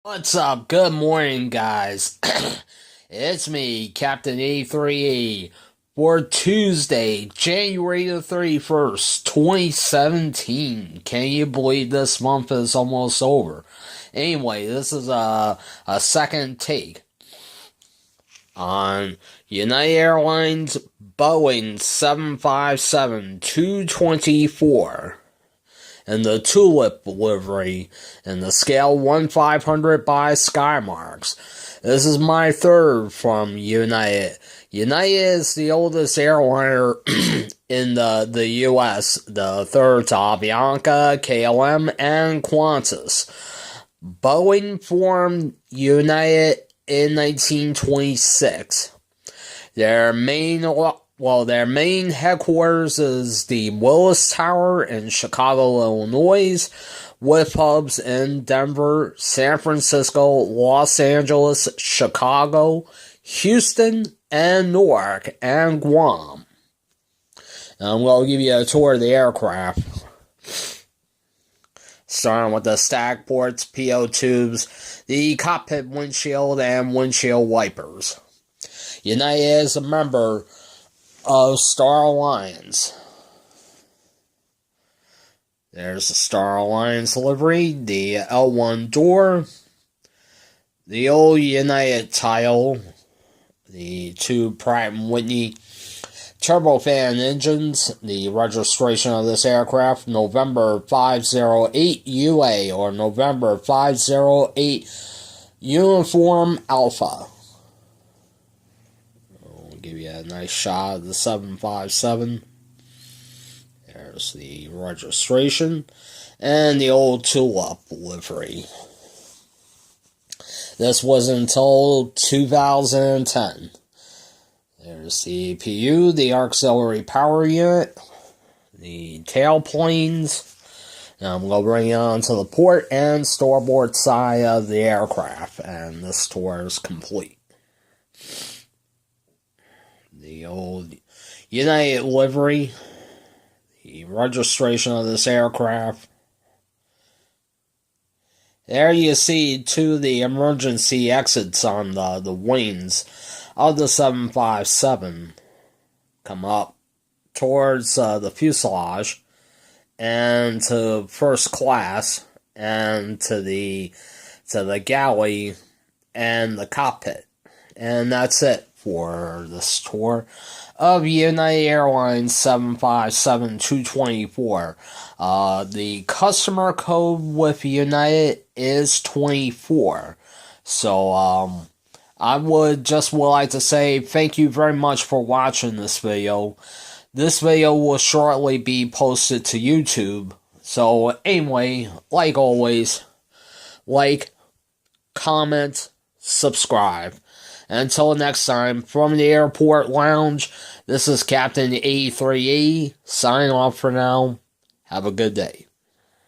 What's up? Good morning, guys. It's me, Captain A3E, for Tuesday, January the 31st, 2017. Can you believe this month is almost over? Anyway, this is a second take on United Airlines Boeing 757-224. And the tulip livery in the scale 1/500 by skymarks. This is my third from United. United is the oldest airliner in the U.S., the third to Avianca, KLM, and Qantas. Boeing formed United in 1926. Their main headquarters is the Willis Tower in Chicago, Illinois, with hubs in Denver, San Francisco, Los Angeles, Chicago, Houston, and Newark, and Guam. And I'm going to give you a tour of the aircraft. Starting with the stack ports, PO tubes, the cockpit windshield, and windshield wipers. United is a member of Star Alliance. There's the Star Alliance livery, the L1 door, the old United tile, the two Pratt & Whitney turbofan engines, the registration of this aircraft, November 508 UA, or November 508 Uniform Alpha. Give you a nice shot of the 757. There's the registration and the old tulip livery. This was until 2010. There's the PU, the auxiliary power unit, the tailplanes. Now I'm going to bring you on to the port and starboard side of the aircraft, and this tour is complete. The old United livery, the registration of this aircraft. There you see two of the emergency exits on the wings of the 757 come up towards the fuselage and to first class and to the galley and the cockpit. And that's it for this tour of United Airlines 757-224. The customer code with United is 24. So, I would like to say thank you very much for watching this video. This video will shortly be posted to YouTube. So, anyway, like always, like, comment, subscribe. Until next time, from the airport lounge, this is Captain A3E, signing off for now. Have a good day.